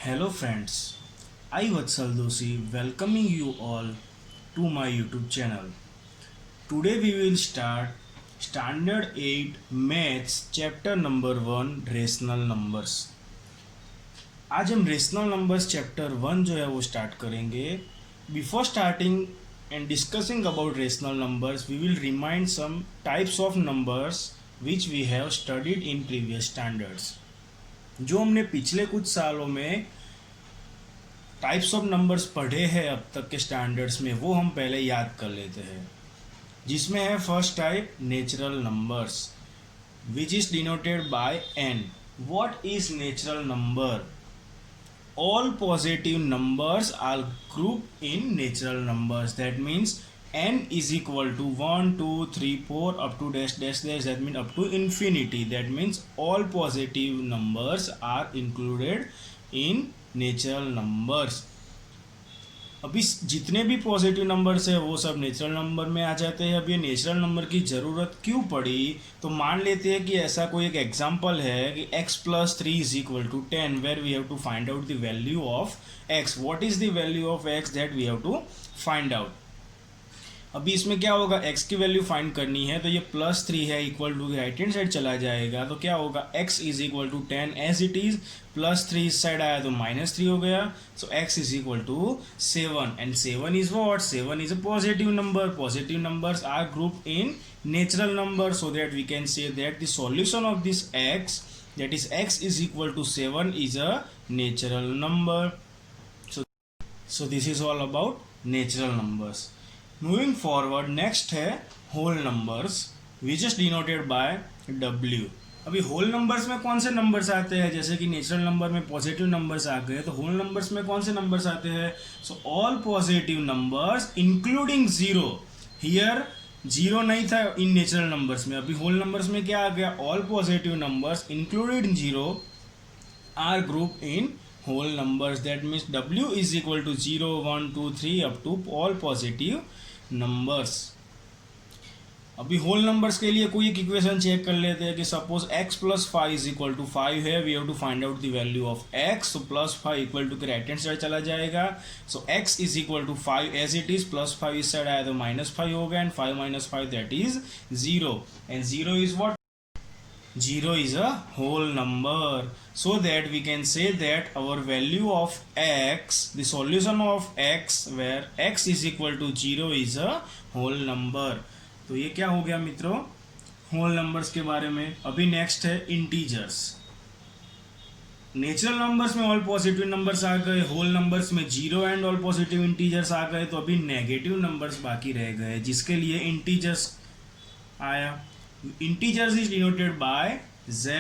Hello friends, I Vatsal Doshi welcoming you all to my YouTube channel. Today we will start Standard 8 Maths Chapter number 1 Rational Numbers. आज हम rational numbers chapter 1 जो है वो start करेंगे. Before starting and discussing about rational numbers we will remind some types of numbers which we have studied in previous standards. जो हमने पिछले कुछ सालों में टाइप्स ऑफ नंबर्स पढ़े हैं अब तक के स्टैंडर्ड्स में, वो हम पहले याद कर लेते हैं. जिसमें है first type natural numbers which is denoted by N. What is natural number? All positive numbers are grouped in natural numbers. That means n is equal to 1, 2, 3, 4 up to dash dash dash. That means up to infinity. That means all positive numbers are included in natural numbers. अभी जितने भी positive numbers है वो सब natural number में आ जाते हैं. अब ये नेचुरल नंबर की ज़रूरत क्यों पड़ी? तो मान लेते हैं कि ऐसा कोई एक एग्जांपल है कि x plus 3 is equal to 10 where we have to find out the value of x. What is the value of x that we have to find out. अभी इसमें क्या होगा, x की वैल्यू फाइंड करनी है तो ये प्लस 3 है equal to right hand side चला जाएगा. तो क्या होगा, x is equal to 10 as it is. Plus 3 इस साइड आया तो माइनस 3 हो गया. So x is equal to 7 and 7 is what? 7 is a positive number. Positive numbers are group in natural number so that we can say that the solution of this x, that is x is equal to 7, is a natural number. So this is all about natural numbers. Moving forward, next है whole numbers which is denoted by W. अभी whole numbers में कौन से numbers आते हैं? जैसे कि natural number में पॉजिटिव नंबर्स आ गए, तो होल नंबर्स में कौन से नंबर्स आते हैं? So all positive numbers including zero. Here zero नहीं था इन नेचुरल नंबर्स में. अभी होल नंबर्स में क्या आ गया? All positive numbers included zero are group in whole numbers. That means W is equal to 0, 1, 2, 3 up to all positive numbers. अभी whole numbers के लिए कोई एक इक्वेशन चेक कर लेते हैं कि suppose x plus 5 is equal to 5 है. We have to find out the value of x. So plus 5 equal to के राइट हैंड साइड चला जाएगा. So x is equal to 5 as it is. Plus 5 इस side आया तो minus 5 हो गया and 5 minus 5 that is 0 and 0 is what? 0 is a whole number, so that we can say that our value of x, the solution of x where x is equal to 0 is a whole number. तो ये क्या हो गया मित्रों, whole numbers के बारे में. अभी नेक्स्ट है इंटीजर्स. नेचुरल नंबर्स में ऑल पॉजिटिव नंबर्स आ गए, होल नंबर्स में zero and all positive integers आ गए. तो अभी नेगेटिव नंबर्स बाकी रह गए जिसके लिए इंटीजर्स आया. Integers is denoted by z,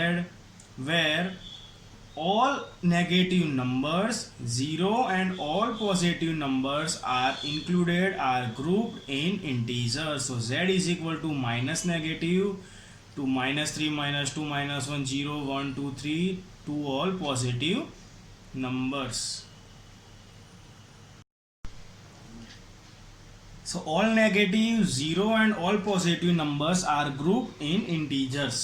where all negative numbers 0 and all positive numbers are included, are grouped in integers. So z is equal to minus negative to minus 3 minus 2 minus 1 0 1 2 3 to all positive numbers. So all negative, 0 and all positive numbers are grouped in integers,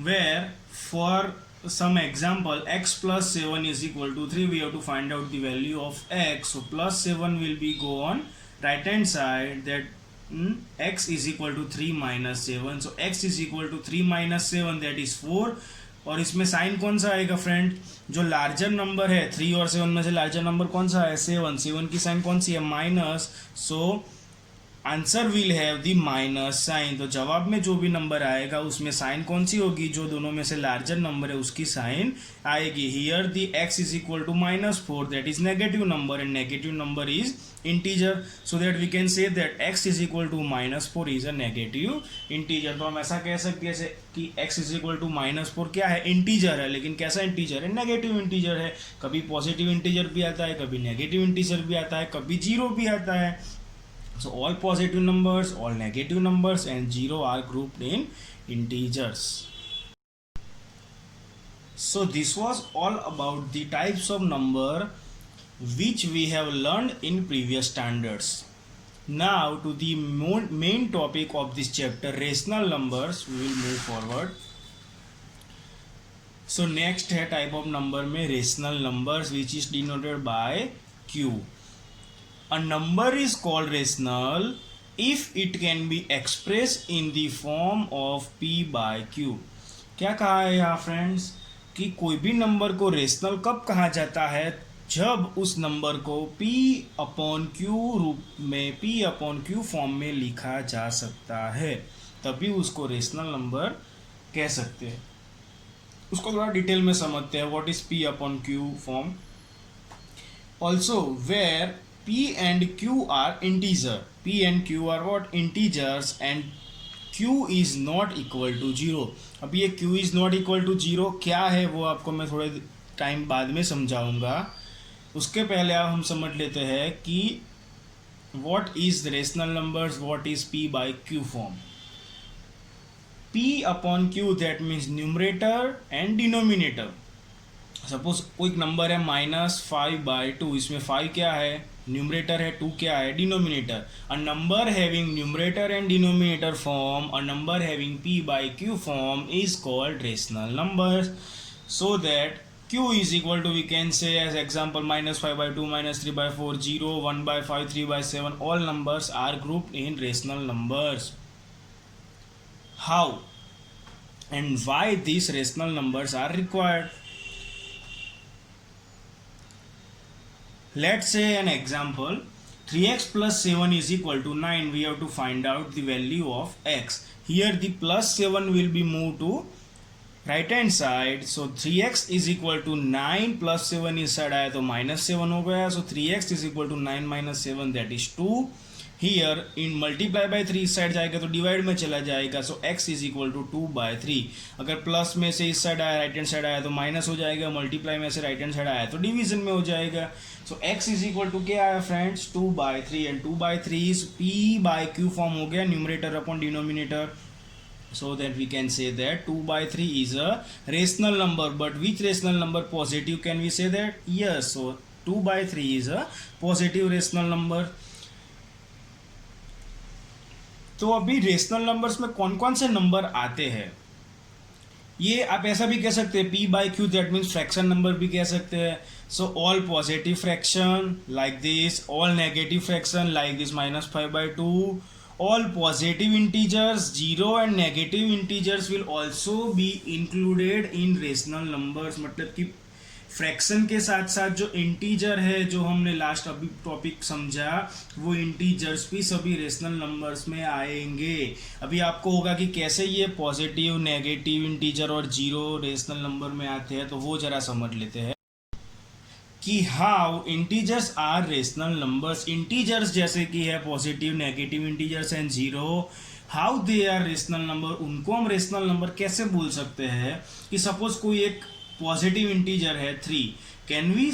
where for some example x plus 7 is equal to 3, we have to find out the value of x. So plus 7 will be go on right hand side, that x is equal to 3 minus 7. So x is equal to 3 minus 7, that is 4. और इसमें sign कौन सा आएगा friend? जो larger number है 3 और 7 में से लार्जर नंबर कौन सा है? 7. 7 की साइन कौन सी है? Minus. So answer will have the minus sign. तो जवाब में जो भी नंबर आएगा उसमें साइन कौन सी होगी? जो दोनों में से लार्जर नंबर है उसकी साइन आएगी. Here the x is equal to -4, that is negative number and negative number is integer. So that we can say that x is equal to -4 is a negative integer. तो हम ऐसा कह सकते हैं जैसे कि x इज इक्वल टू -4 क्या है? इंटीजर है. लेकिन कैसा इंटीजर है? नेगेटिव इंटीजर है. कभी पॉजिटिव इंटीजर भी आता है, कभी नेगेटिव इंटीजर भी आता है, कभी जीरो भी आता है. So all positive numbers, all negative numbers and 0 are grouped in integers. So this was all about the types of number which we have learned in previous standards. Now to the main topic of this chapter, rational numbers, we will move forward. So next है type of number में rational numbers which is denoted by Q. A number is called rational if it can be express in the form of P by Q. क्या कहा है यहाँ friends कि कोई भी number को रेशनल कब कहा जाता है, जब उस नंबर को P अपॉन Q रूप में P अपॉन Q फॉर्म में लिखा जा सकता है, तभी उसको रेशनल नंबर कह सकते हैं. उसको थोड़ा डिटेल में समझते हैं. What is P upon Q form. Also where P and Q are integer. P and Q are what integers and Q is not equal to zero. अब ये Q is not equal to zero क्या है वो आपको मैं थोड़े time बाद में समझाऊंगा. उसके पहले आप हम समझ लेते हैं कि what is rational numbers, what is P by Q form. P upon Q that means numerator and denominator. Suppose कोई नंबर है -5/2. इसमें 5 क्या है, न्यूमरेटर है, 2 क्या है, denominator. A number having numerator and denominator form, a number having P by Q form is called rational numbers. So that Q is equal to, we can say as example, -5/2, -3/4, 0, 1/5, 3/7. All numbers are grouped in rational numbers. How and why these rational numbers are required? Let's say an example, 3x plus 7 is equal to 9. We have to find out the value of x. Here the plus 7 will be moved to right hand side. So 3x is equal to 9 plus 7 इस side आया तो -7 हो गया. So 3x is equal to 9 minus 7 that is 2. Here in multiply by 3 इस side जाएगा तो divide में चला जाएगा. So x is equal to 2/3. अगर प्लस में से इस साइड आया, राइट हैंड साइड आया तो माइनस हो जाएगा. मल्टीप्लाई में से राइट हैंड साइड आया तो डिवीजन में हो जाएगा. So x is equal to क्या आया friends, 2/3. And 2/3 is P by Q form हो गया, numerator upon denominator. So that we can say that 2/3 is a rational number. But which rational number positive can we say that? Yes. So 2/3 is a positive rational number. तो अभी rational numbers में कौन कौन से number आते हैं, ये आप ऐसा भी कह सकते हैं P by Q, that means fraction number भी कह सकते हैं. So all positive fraction like this, all negative fraction like this -5/2. All positive integers, 0 and negative integers will also be included in rational numbers. मतलब कि fraction के साथ साथ जो इंटीजर है, जो हमने लास्ट अभी टॉपिक समझा, वो इंटीजर्स भी सभी रेशनल नंबर्स में आएंगे. अभी आपको होगा कि कैसे ये पॉजिटिव, नेगेटिव इंटीजर और 0 रेशनल नंबर में आते हैं, तो वो जरा समझ लेते हैं कि how integers are rational numbers. Integers जैसे कि है positive, negative integers and 0, how they are rational number. उनको हम रेशनल नंबर कैसे बोल सकते हैं कि सपोज कोई एक पॉजिटिव इंटीजर है 3. Can we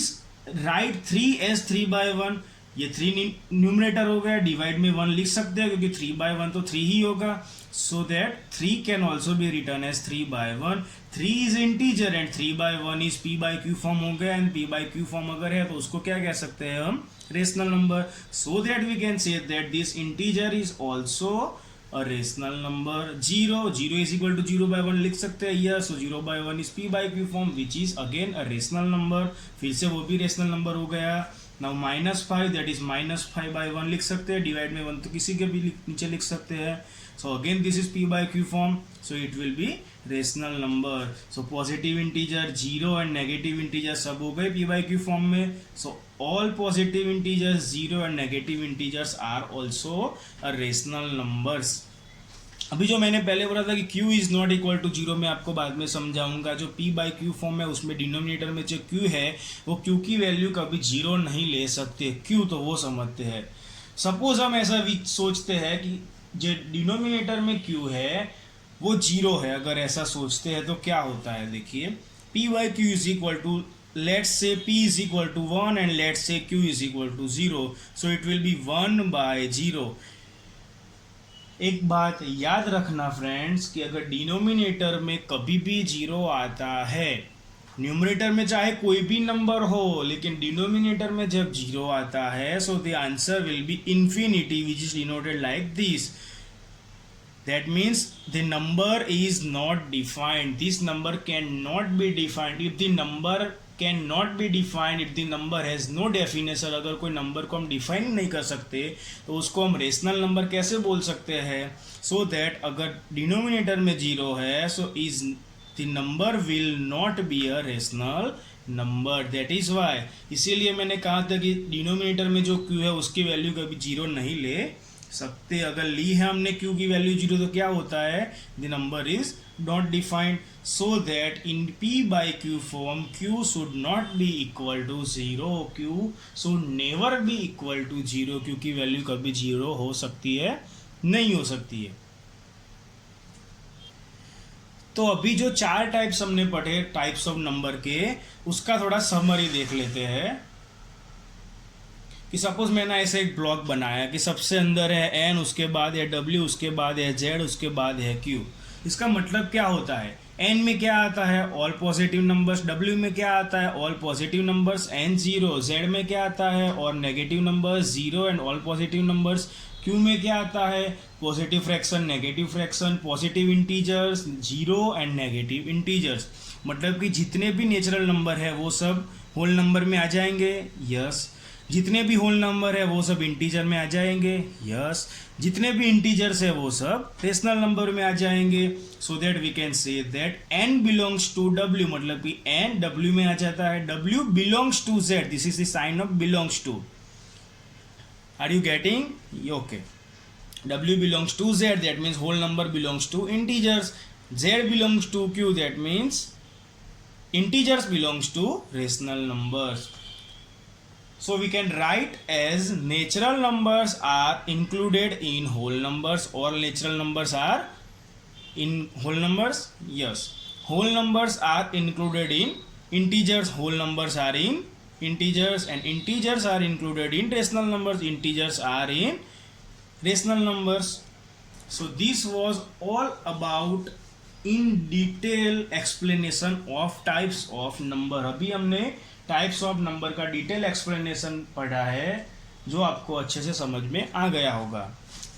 write 3 as 3/1. ये 3 न्यूमरेटर हो गया, डिवाइड में 1 लिख सकते हैं क्योंकि 3/1 तो 3 ही होगा. So that 3 can also be written as 3/1. 3 is integer and 3/1 is P by Q form हो गया. And P by Q form अगर है तो उसको क्या कह सकते हैं हम, rational number. So that we can say that this integer is also a rational number. 0 is equal to 0/1 लिख सकते हैं. Yes, so 0/1 is P by Q form which is again a rational number. फिर से वो भी rational number हो गया. Now -5 that is -5/1 लिख सकते हैं. डिवाइड में 1 तो किसी के भी नीचे लिख सकते हैं. So again this is P by Q form, so it will be rational number. So positive integer 0 and negative integer सब हो गए P by Q form में. So all positive integers 0 and negative integers are also a rational numbers. अभी जो मैंने पहले बोला था कि Q is not equal to 0, मैं आपको बाद में समझाऊंगा. जो P बाई Q फॉर्म है उसमें डिनोमिनेटर में जो Q है वो Q की वैल्यू कभी 0 नहीं ले सकते. Q तो वो समझते हैं. सपोज हम ऐसा भी सोचते हैं कि जो डिनोमिनेटर में Q है वो 0 है. अगर ऐसा सोचते हैं तो क्या होता है, देखिए P by Q is equal to, let's say P is equal to 1 and let's say Q is equal to 0. So it will be 1/0. एक बात याद रखना फ्रेंड्स कि अगर डिनोमिनेटर में कभी भी 0 आता है, न्यूमरेटर में चाहे कोई भी नंबर हो, लेकिन डिनोमिनेटर में जब 0 आता है, so the answer will B infinity which is denoted like this. That means the number is not defined. This number cannot be defined. If the number cannot be defined, if the number has no definition, अगर कोई number को हम define नहीं कर सकते तो उसको हम रेशनल नंबर कैसे बोल सकते हैं? सो दैट अगर डिनोमिनेटर में जीरो है, so is the number will not be a rational number. That is why, इसीलिए मैंने कहा था कि डिनोमिनेटर में जो क्यू है उसकी वैल्यू कभी जीरो नहीं ले सकते. अगर ली है हमने क्यू की वैल्यू जीरो तो क्या होता है? The number is not defined. So that in P by Q form Q should not be equal to zero. Q should never be equal to zero. Q की वैल्यू कभी zero हो सकती है? नहीं हो सकती है. तो अभी जो चार टाइप्स हमने पढ़े टाइप्स ऑफ नंबर के, उसका थोड़ा समरी देख लेते हैं. कि सपोज मैंने ऐसे एक ब्लॉक बनाया कि सबसे अंदर है n, उसके बाद है w, उसके बाद है z, उसके बाद है q. इसका मतलब क्या होता है? n में क्या आता है? All positive numbers. w में क्या आता है? All positive numbers n zero. z में क्या आता है? और negative numbers zero and all positive numbers. q में क्या आता है? Positive fraction, negative fraction, positive integers, zero and negative integers. मतलब कि जितने भी नेचुरल नंबर है वो सब होल नंबर में आ जाएंगे. यस. जितने भी होल नंबर है वो सब इंटीजर में आ जाएंगे. यस. जितने भी इंटीजर्स है वो सब रेशनल नंबर में आ जाएंगे. So that we can say that n belongs to w. मतलब कि n w में आ जाता है. w belongs to z. This is the sign of belongs to. Are you getting? Okay. w belongs to z, that means whole number belongs to integers. z belongs to q, that means integers belongs to rational numbers. So we can write as natural numbers are included in whole numbers. All natural numbers are in whole numbers. Yes, whole numbers are included in integers. Whole numbers are in integers and integers are included in rational numbers. Integers are in rational numbers. So this was all about in detail explanation of types of number. अभी हमने types of number का detail explanation पढ़ा है जो आपको अच्छे से समझ में आ गया होगा.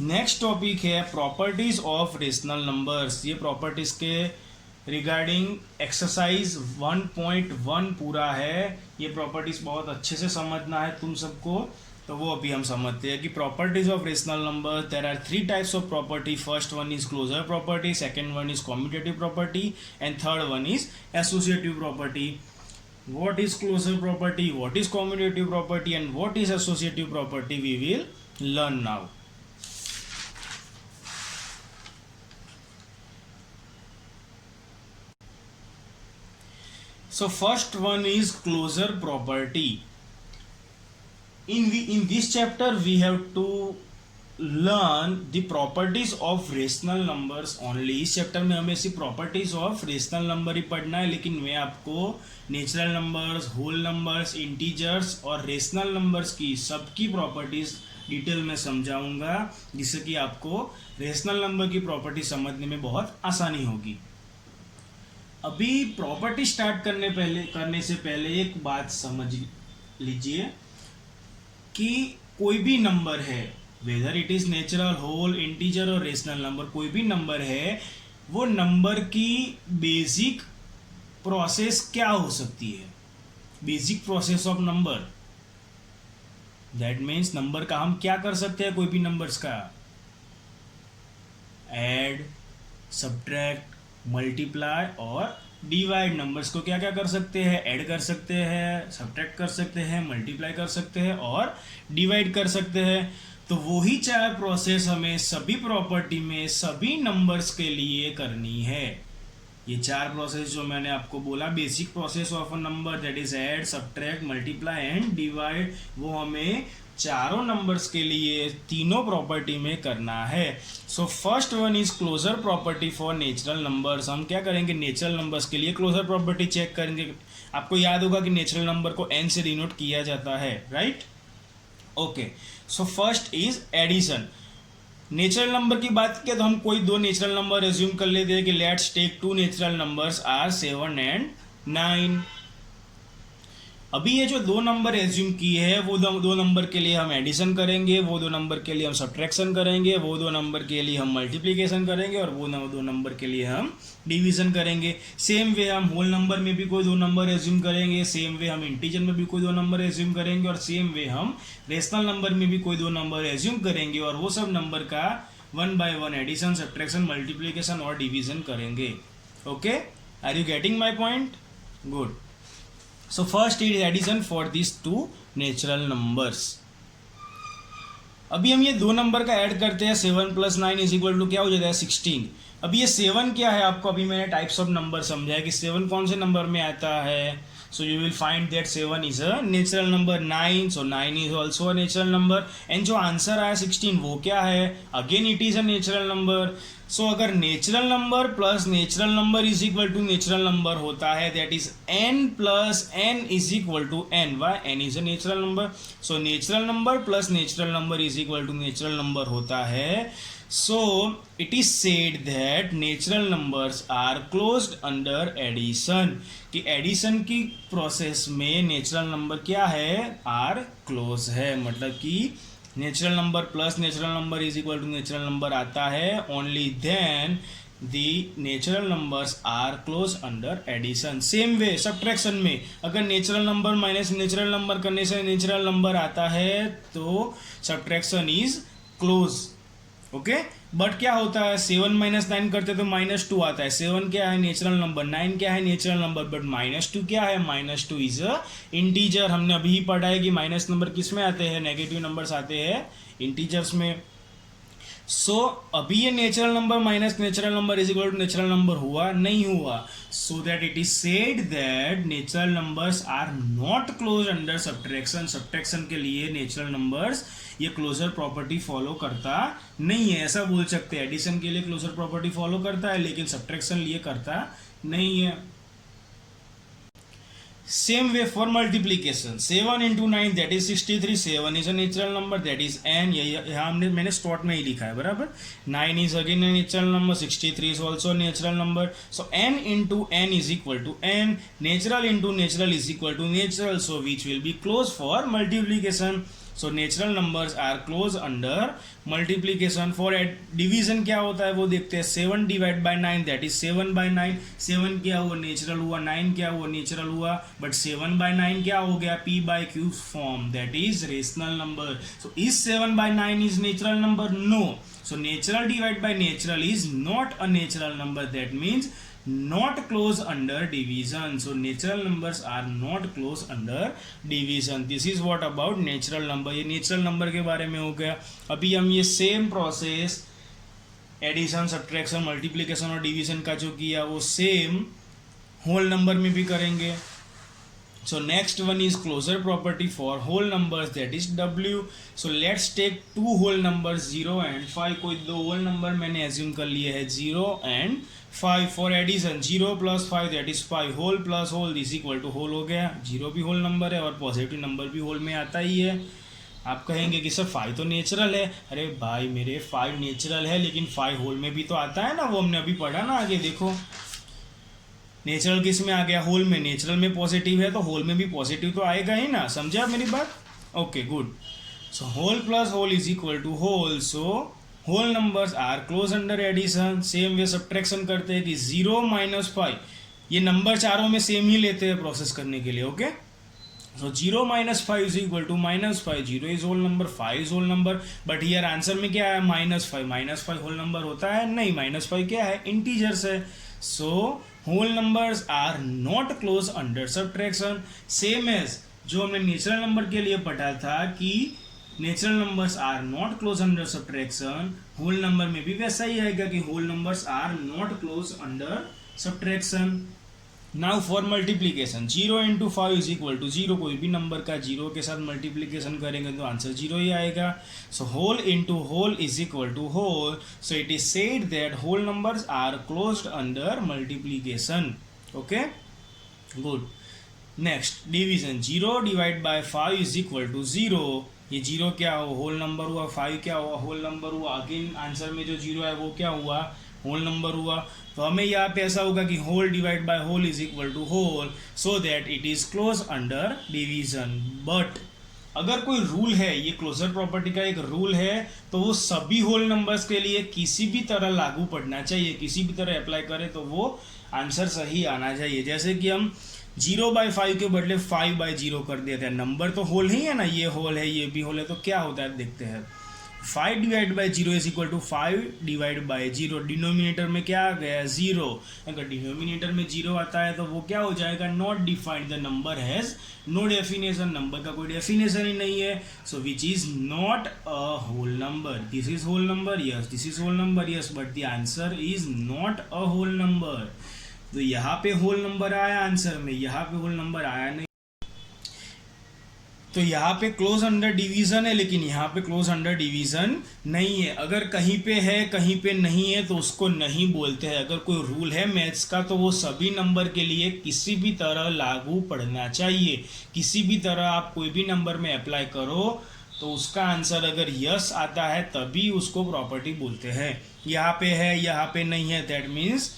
नेक्स्ट टॉपिक है प्रॉपर्टीज ऑफ रेशनल नंबर्स. ये प्रॉपर्टीज के रिगार्डिंग एक्सरसाइज 1.1 पूरा है. ये प्रॉपर्टीज बहुत अच्छे से समझना है तुम सबको, तो वो अभी हम समझते हैं कि properties of rational number. There are three types of property. First one is closure property, second one is commutative property and third one is associative property. What is closure property, what is commutative property and what is associative property we will learn now. So first one is closure property. In this chapter we have to learn the properties of rational numbers only. इस chapter में हमें सिर्फ properties of rational number ही पढ़ना है, लेकिन मैं आपको natural numbers, whole numbers, integers और रेशनल नंबर्स की सबकी प्रॉपर्टीज डिटेल में समझाऊंगा, जिससे कि आपको रेशनल नंबर की प्रॉपर्टी समझने में बहुत आसानी होगी. अभी प्रॉपर्टी स्टार्ट करने से पहले एक बात समझ लीजिए कि कोई भी नंबर है, whether it is natural, whole, integer और रेशनल नंबर, कोई भी नंबर है, वो नंबर की बेसिक प्रोसेस क्या हो सकती है? Basic process of number. That means number का हम क्या कर सकते हैं? कोई भी नंबर्स का ऐड, सब्ट्रैक्ट, मल्टीप्लाई और डिवाइड. नंबर्स को क्या क्या कर सकते हैं? ऐड कर सकते हैं, सब्ट्रैक्ट कर सकते हैं, मल्टीप्लाई कर सकते हैं और डिवाइड कर सकते हैं. तो वही चार प्रोसेस हमें सभी प्रॉपर्टी में सभी नंबर्स के लिए करनी है. ये चार प्रोसेस जो मैंने आपको बोला, basic process of a number, that is add, subtract, multiply and divide, वो हमें चारों नंबर्स के लिए तीनों प्रॉपर्टी में करना है. So first one is closure property for natural numbers. हम क्या करेंगे? नेचुरल नंबर्स के लिए क्लोजर प्रॉपर्टी चेक करेंगे. आपको याद होगा कि नेचुरल नंबर को n से डिनोट किया जाता है, right? Okay. So first is addition. Natural number की बात किया तो हम कोई दो नेचुरल नंबर एज्यूम कर लेते हैं कि let's take two natural numbers are 7 and 9. अभी ये जो दो नंबर एज्यूम किए हैं वो दो नंबर के लिए हम एडिशन करेंगे, वो दो नंबर के लिए हम सब्ट्रैक्शन करेंगे, वो दो नंबर के लिए हम मल्टीप्लिकेशन करेंगे और वो दो नंबर के लिए हम डिवीजन करेंगे। सेम वे हम होल नंबर में भी कोई दो नंबर एज्यूम करेंगे, सेम वे हम इंटीजर में भी कोई दो नंबर एज्यूम करेंगे और सेम वे हम रेशनल नंबर में भी कोई दो नंबर एज्यूम करेंगे और वो सब नंबर का one by one addition, subtraction, multiplication और डिवीजन करेंगे। Okay, are you getting my point? Good. So first is addition for these two natural numbers. अभी हम ये दो नंबर का ऐड करते हैं, 7 + 9 इज इक्वल टू क्या हो जाता है 16। अभी ये 7 क्या है आपको अभी मैंने टाइप्स ऑफ नंबर समझाया कि 7 कौन से नंबर में आता है। So you will find that 7 is a natural number. 9, so 9 is also a natural number. And जो आंसर आया 16 वो क्या है, again it is a natural number. So अगर natural number plus natural number is equal to natural number होता है, that is n plus n is equal to n। Why? n is a natural number. So natural number plus natural number is equal to natural number होता है। So it is said that natural numbers are closed under addition, कि addition की process में natural number क्या है, are close है। मतलब कि natural number plus natural number is equal to natural number आता है only then the natural numbers are close under addition. Same way subtraction में अगर natural number minus natural number करने से नेचुरल नंबर आता है तो subtraction is close. Okay, but क्या होता है 7 - 9 करते तो -2 आता है। 7 क्या है नेचुरल नंबर, 9 क्या है नेचुरल नंबर, बट -2 क्या है, -2 इज अ इंटीजर। हमने अभी ही पढ़ा है कि माइनस नंबर किस में आते हैं, नेगेटिव नंबर्स आते हैं इंटीजर्स में। सो अभी ये natural number minus natural number is equal to natural number हुआ, नहीं हुआ। So that it is said that natural numbers are not close under subtraction. Subtraction के लिए नेचुरल नंबर्स ये क्लोजर प्रॉपर्टी फॉलो करता नहीं है, ऐसा बोल सकते हैं। एडिशन के लिए क्लोजर प्रॉपर्टी फॉलो करता है लेकिन सब्ट्रैक्शन लिए करता नहीं है। Same way for multiplication, 7 × 9 that is 63। 7 is a natural number, that is n। यहाँ हमने मैंने स्टॉट में ही लिखा है बराबर। 9 is again a natural number, 63 is also natural number. So n × n is equal to n, natural × natural is equal to natural, so which will be close for multiplication. So natural numbers are close under multiplication. For division क्या होता है वो देखते हैं। 7 / 9 that is 7/9। 7 क्या हुआ natural हुआ, 9 क्या हुआ नेचुरल हुआ, बट 7/9 क्या हो गया, p/q form, that is rational number. So is 7/9 is natural number, no. So natural / natural is not a natural number, that means not close under division. So natural numbers are not close under division. This is what about natural number. ये natural number के बारे में हो गया। अभी हम ये same process addition, subtraction, multiplication और डिवीजन का जो किया वो सेम होल नंबर में भी करेंगे। So next one is closure property for whole numbers, that is W. So let's take two whole numbers 0 and 5. कोई दो whole number मैंने assume कर लिए है 0 and 5 for addition। 0 + 5 that is 5, whole plus whole is equal to whole हो गया। 0 भी whole number है और पॉजिटिव नंबर भी whole में आता ही है। आप कहेंगे कि सर 5 तो नेचुरल है। अरे भाई मेरे 5 नेचुरल है लेकिन 5 होल में भी तो आता है ना, वो हमने अभी पढ़ा ना, आगे देखो। नेचुरल किस में आ गया, होल में। नेचुरल में पॉजिटिव है तो होल में भी पॉजिटिव तो आएगा ही ना, समझे आप मेरी बात? Okay good. So whole plus whole is equal to whole. So whole numbers are close under addition. Same way subtraction करते हैं कि 0 - 5, ये नंबर चारों में सेम ही लेते हैं प्रोसेस करने के लिए। Okay, so 0 - 5 is equal to -5। 0 is whole number, 5 is whole number, but here answer में क्या है -5। -5 होल नंबर होता है नहीं, -5 क्या है, इंटीजर्स है। So whole numbers are not close under subtraction. Same as जो हमने नेचुरल नंबर के लिए पढ़ा था कि natural numbers are not close under subtraction, whole number में भी वैसा ही आएगा कि whole numbers are not close under subtraction. Now for multiplication, 0 × 5 is equal to 0। कोई भी नंबर का 0 के साथ मल्टीप्लीकेशन करेंगे तो आंसर 0 ही आएगा। So whole × whole is equal to whole. So it is said that whole numbers are closed under multiplication. Okay good. Next division, 0 / 5 is equal to 0। ये 0 क्या हो, होल नंबर हुआ, 5 क्या हुआ, होल नंबर हुआ। अगेन आंसर में जो 0 है वो क्या हुआ, होल नंबर हुआ। तो हमें यहाँ पे ऐसा होगा कि whole divide by whole is equal to whole, so that it is close under division. But अगर कोई रूल है, ये क्लोजर प्रॉपर्टी का एक रूल है, तो वो सभी होल नंबर्स के लिए किसी भी तरह लागू पड़ना चाहिए, किसी भी तरह अप्लाई करें तो वो आंसर सही आना चाहिए। जैसे कि हम 0/5 के बदले 5/0 कर देते हैं, नंबर तो होल ही है ना, ये होल है ये भी होल है, तो क्या होता है देखते हैं। 5 divide by 0 is equal to 5 divide by 0। Denominator में क्या आ गया 0, अगर डिनोमिनेटर में 0 आता है तो वो क्या हो जाएगा, not defined, the number has no definition, number का कोई डेफिनेशन ही नहीं है, so which is not a whole number. This is whole number, yes, this is whole number, yes, but the answer is not a whole number. तो यहाँ पे whole number आया answer में, यहाँ पे होल नंबर आया नहीं, तो यहाँ पे क्लोज अंडर डिवीजन है, लेकिन यहाँ पे क्लोज अंडर डिवीजन नहीं है। अगर कहीं पे है कहीं पे नहीं है तो उसको नहीं बोलते हैं। अगर कोई रूल है मैथ्स का तो वो सभी नंबर के लिए किसी भी तरह लागू पड़ना चाहिए। किसी भी तरह आप कोई भी नंबर में अप्लाई करो तो उसका आंसर अगर यस आता है तभी उसको प्रॉपर्टी बोलते हैं। यहाँ पे है यहाँ पे नहीं है, दैट मीन्स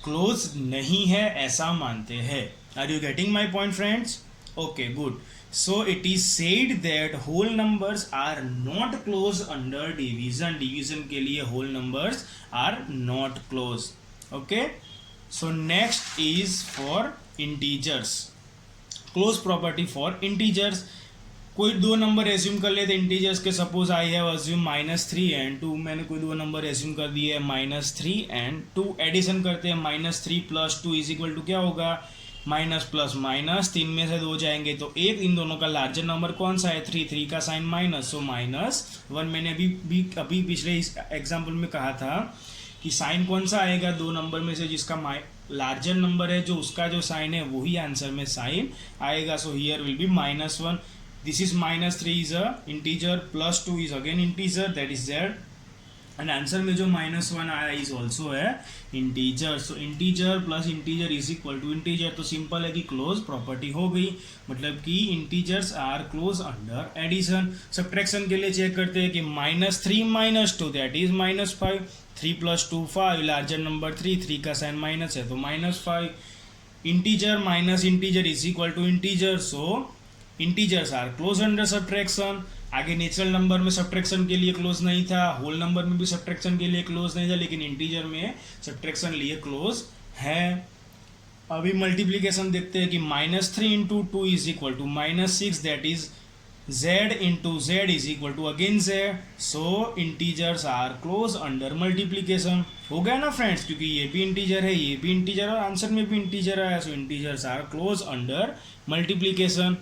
क्लोज नहीं है, ऐसा मानते हैं। Are you getting my point friends? Okay, good. So it is said that whole numbers are not close under division. Division के लिए whole numbers are not close. Okay. So next is for integers. Close property for integers. कोई दो number assume कर लेते integers के, suppose I have assume -3 and 2। मैंने कोई दो नंबर एज्यूम कर दिए है -3 and 2। एडिशन करते हैं, -3 + 2 इज इक्वल टू क्या होगा, माइनस प्लस माइनस, 3 में से 2 जाएंगे तो 1। इन दोनों का लार्जर नंबर कौन सा है, 3 का साइन माइनस, सो -1। मैंने अभी पिछले इस एग्जाम्पल में कहा था कि साइन कौन सा आएगा, दो नंबर में से जिसका लार्जर नंबर है जो उसका जो साइन है वही आंसर में साइन आएगा। So here will be -1। This is -3 is a integer, +2 is again integer, that is that, and answer में जो -1 आया इज ऑल्सो है integer. So integer plus integer is equal to integer. तो simple है कि close property हो गई, मतलब कि integers are close under addition. Subtraction के लिए चेक करते हैं कि -3 - 2 दैट इज -5। 3 + 2 5, लार्जर नंबर 3 का साइन माइनस है तो -5। Integer minus integer is equal to integer, so integers are close under subtraction. आगे नेचुरल नंबर में सब्ट्रैक्शन के लिए क्लोज नहीं था, होल नंबर में भी सब्ट्रैक्शन के लिए क्लोज नहीं था, लेकिन इंटीजर में सब्ट्रैक्शन लिए क्लोज है। अभी मल्टीप्लिकेशन देखते हैं कि -3 × 2 is equal to -6, that is z × z is equal to again z। So integers are close under multiplication. हो गया ना फ्रेंड्स, क्योंकि ये भी इंटीजर है ये भी इंटीजर और आंसर में भी इंटीजर आया, so integers are close under multiplication.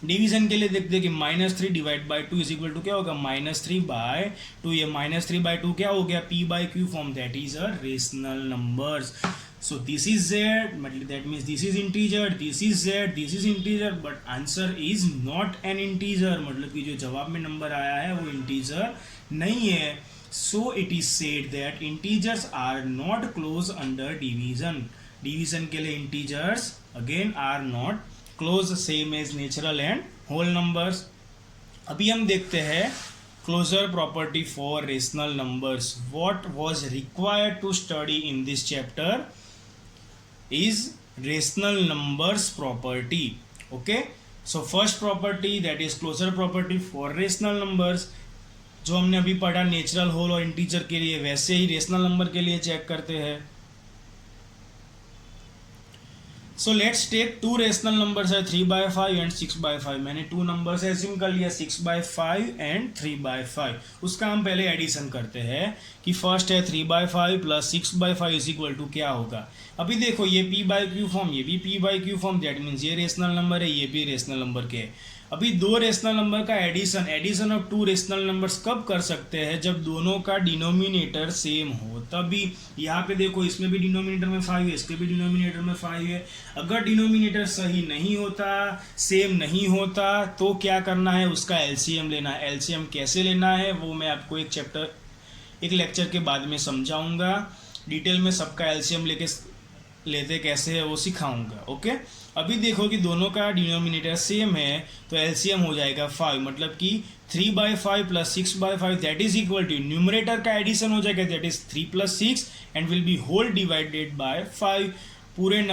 Division के लिए देखते हैं कि -3 divide by 2 is equal to क्या होगा, -3/2। ये -3/2 क्या हो गया, p/q form, that is a rational numbers. So this is z, मतलब that means this is integer, this is z, this is integer, but answer is not an integer, मतलब कि जो जवाब में नंबर आया है वो इंटीजर नहीं है। So it is said that integers are not close under division. Division के लिए integers again are not close, same as natural and whole numbers. अभी हम देखते हैं closure property for rational numbers. What was required to study in this chapter is rational numbers property. Okay, so first property that is closure property for rational numbers, जो हमने अभी पढ़ा natural, whole और integer के लिए, वैसे ही rational number के लिए चेक करते हैं। So let's take 2 rational numbers है 3/5 एंड 6/5। मैंने 2 नंबर्स एज्यूम कर लिया 6/5 एंड 3/5। उसका हम पहले एडिशन करते हैं कि फर्स्ट है 3/5 + 6/5 इज इक्वल टू क्या होगा। अभी देखो ये p/q फॉर्म, ये भी p/q फॉर्म, दैट मीन्स ये रेशनल नंबर है ये भी रेशनल नंबर के है। अभी दो रेशनल नंबर का एडिशन ऑफ 2 रेशनल नंबर्स कब कर सकते हैं, जब दोनों का डिनोमिनेटर सेम हो तभी। यहाँ पे देखो इसमें भी डिनोमिनेटर में 5 है, इसके भी डिनोमिनेटर में 5 है। अगर डिनोमिनेटर सही नहीं होता, सेम नहीं होता, तो क्या करना है, उसका एलसीएम लेना है। एलसीएम कैसे लेना है वो मैं आपको एक लेक्चर के बाद में समझाऊंगा। डिटेल में सबका एलसीएम लेते कैसे है वो सिखाऊंगा। ओके, अभी देखो कि दोनों का डिनोमिनेटर सेम है, तो एलसीएम हो जाएगा 5, मतलब कि 3/5 plus 6/5 that is equal to, numerator का एडिशन हो जाएगा that is 3 plus 6 and will be whole divided by 5। पूरे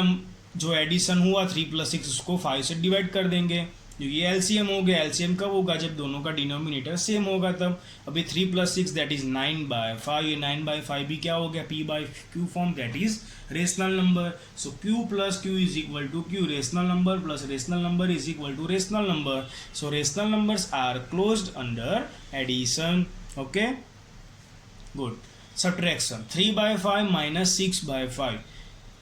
जो एडिशन हुआ 3 प्लस 6 उसको 5 से डिवाइड कर देंगे, क्योंकि ये एलसीएम हो गया। एलसीएम कब होगा, जब दोनों का डिनोमिनेटर सेम होगा तब। अभी 3 प्लस 6 दैट इज 9/5, ये 9/5 भी क्या हो गया, p/q form, that is rational number. So q plus q is equal to q, rational number plus rational number is equal to rational number. So rational numbers are closed under addition. Okay, good. Subtraction, 3/5 minus 6/5,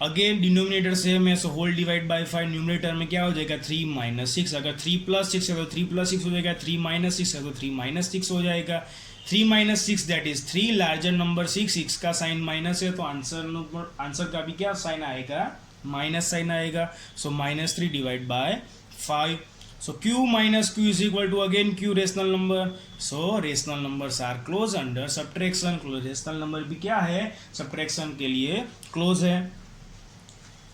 again denominator same है, so whole divide by 5। Numerator में क्या हो जाएगा, 3 minus 6, अगर 3 plus 6 है तो 3 plus 6 हो जाएगा, 3 माइनस 6 है तो 3 माइनस 6 हो जाएगा। 3 minus 6 that is 3, larger number 6 का साइन माइनस है, तो आंसर का भी क्या साइन आएगा, माइनस साइन आएगा। So -3 divide by 5। So q minus q is equal to again q rational number. So rational numbers are close under subtraction. Rational number भी क्या है, सब्ट्रैक्शन के लिए क्लोज है।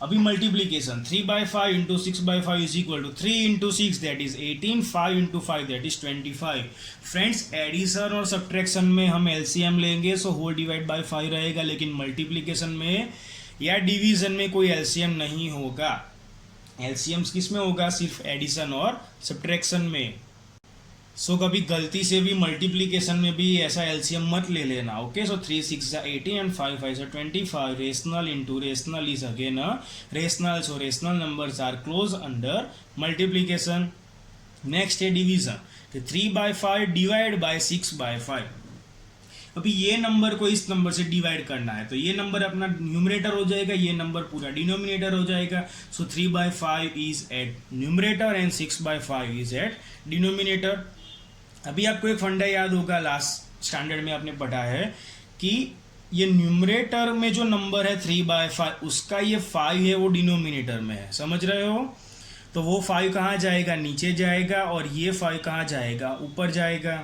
अभी multiplication, 3/5 into 6/5 is equal to 3 into 6 that is 18, 5 into 5 that is 25। Friends, addition और subtraction में हम एलसीएम लेंगे, सो होल डिवाइड बाय 5 रहेगा, लेकिन मल्टीप्लीकेशन में या डिवीजन में कोई एलसीएम नहीं होगा। एलसीएम किस में होगा, सिर्फ एडिशन और सब्ट्रैक्शन में। सो कभी गलती से भी मल्टीप्लीकेशन में भी ऐसा एलसीएम मत ले लेना। Okay, so 3 6 18 and 5 5 25। Rational into rational is again a rational, so rational numbers are close under multiplication. Next है डिवीजन, 3/5 डिवाइड बाय 6/5। अभी ये नंबर को इस नंबर से डिवाइड करना है, तो ये नंबर अपना न्यूमरेटर हो जाएगा, ये नंबर पूरा डिनोमिनेटर हो जाएगा। So 3/5 is at numerator and 6/5 is at denominator. अभी आपको एक फंडा याद होगा, लास्ट स्टैंडर्ड में आपने पढ़ा है कि ये न्यूमरेटर में जो नंबर है 3/5, उसका ये 5 है वो डिनोमिनेटर में है, समझ रहे हो। तो वो 5 कहाँ जाएगा, नीचे जाएगा, और ये 5 कहाँ जाएगा, ऊपर जाएगा।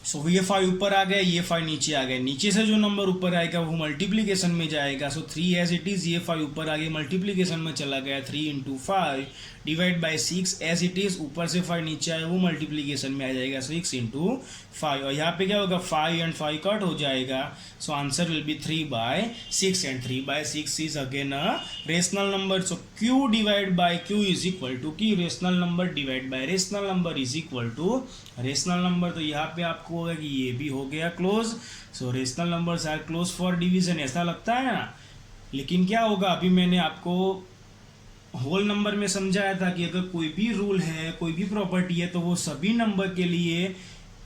सो ये 5 ऊपर आ गया, ये 5 नीचे आ गया। नीचे से जो नंबर ऊपर आएगा वो मल्टीप्लीकेशन में जाएगा। सो 3 एज इट इज, ये 5 ऊपर आ गया, मल्टीप्लीकेशन में चला गया। 3 into 5 divide by 6 as it is, ऊपर से 5 नीचे आया वो मल्टीप्लीकेशन में आ जाएगा, 6 इंटू 5। और यहाँ पे क्या होगा, 5 एंड 5 कट हो जाएगा। So answer will be 3/6 and 3/6 is again a rational number. So q divide by q is equal to की rational number divide by rational number is equal to rational number. तो यहाँ पे आपको होगा कि ये भी हो गया close. So rational numbers are close for division, ऐसा लगता है ना। लेकिन क्या होगा, अभी मैंने आपको होल नंबर में समझाया था कि अगर कोई भी रूल है, कोई भी प्रॉपर्टी है, तो वो सभी नंबर के लिए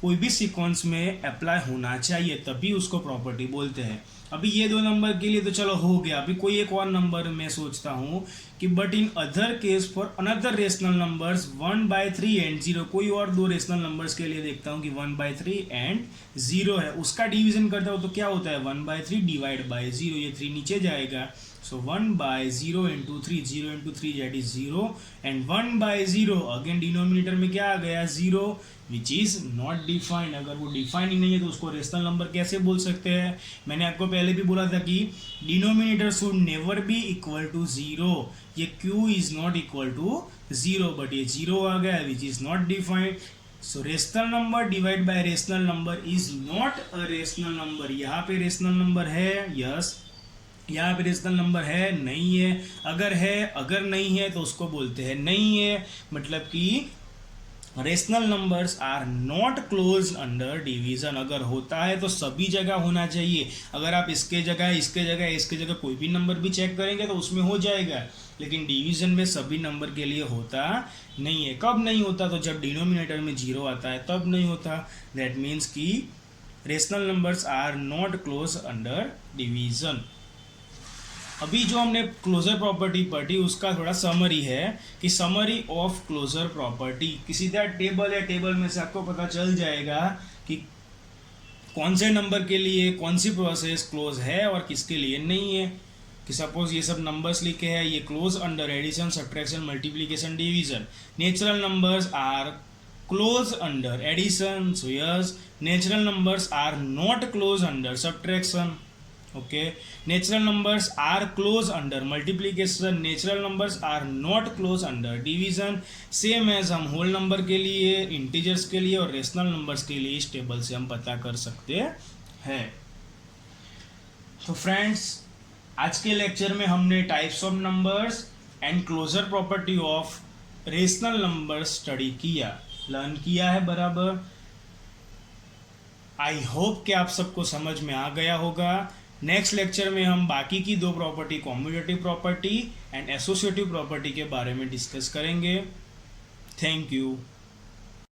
कोई भी सीक्वेंस में अप्लाई होना चाहिए, तभी उसको प्रॉपर्टी बोलते हैं। अभी ये 2 नंबर के लिए तो चलो हो गया। अभी कोई एक और नंबर मैं सोचता हूँ कि but in other case for another rational numbers 1/3 and 0, कोई और 2 रेशनल नंबर्स के लिए देखता हूँ कि 1/3 एंड 0 है, उसका डिवीजन करता हूँ तो क्या होता है, 1/3 डिवाइड बाई 0, ये 3 नीचे जाएगा। So 1/0 into 3, 0 into 3 that is 0 and 1/0 again denominator में क्या आ गया, 0 which is not defined। अगर वो डिफाइन ही नहीं है तो उसको रेशनल नंबर कैसे बोल सकते हैं। मैंने आपको पहले भी बोला था कि denominator should never be equal to 0। ये q is not equal to 0, but ये 0 आ गया which is not defined। So rational number divide by rational number is not a rational number. यहाँ पे रेशनल नंबर है, यस। यहाँ पे rational number है, नहीं है। अगर है, अगर नहीं है तो उसको बोलते हैं नहीं है, मतलब कि rational numbers are not close under division. अगर होता है तो सभी जगह होना चाहिए। अगर आप इसके जगह, इसके जगह, इसके जगह कोई भी नंबर भी चेक करेंगे तो उसमें हो जाएगा, लेकिन डिवीजन में सभी नंबर के लिए होता नहीं है। कब नहीं होता, तो जब डिनोमिनेटर में 0 आता है तब नहीं होता। दैट मीन्स कि rational numbers are not close under division. अभी जो हमने क्लोजर प्रॉपर्टी पढ़ी उसका थोड़ा समरी है कि समरी ऑफ क्लोजर प्रॉपर्टी, किसी तरह टेबल है, टेबल में से आपको पता चल जाएगा कि कौन से नंबर के लिए कौन सी प्रोसेस क्लोज है और किसके लिए नहीं है। कि सपोज ये सब नंबर्स लिखे हैं, ये close under addition, subtraction, multiplication, division. Natural numbers are close under addition, so yes. Natural numbers are not close under subtraction. Okay, natural numbers are close under multiplication, natural numbers are not close under division, same as हम whole number के लिए, integers के लिए और rational numbers के लिए इस table से हम पता कर सकते हैं। तो फ्रेंड्स, आज के लेक्चर में हमने types of numbers and closure property of rational number study किया, लर्न किया है बराबर। आई होप कि आप सबको समझ में आ गया होगा। नेक्स्ट लेक्चर में हम बाकी की दो property, commutative property and associative property के बारे में डिस्कस करेंगे। Thank you.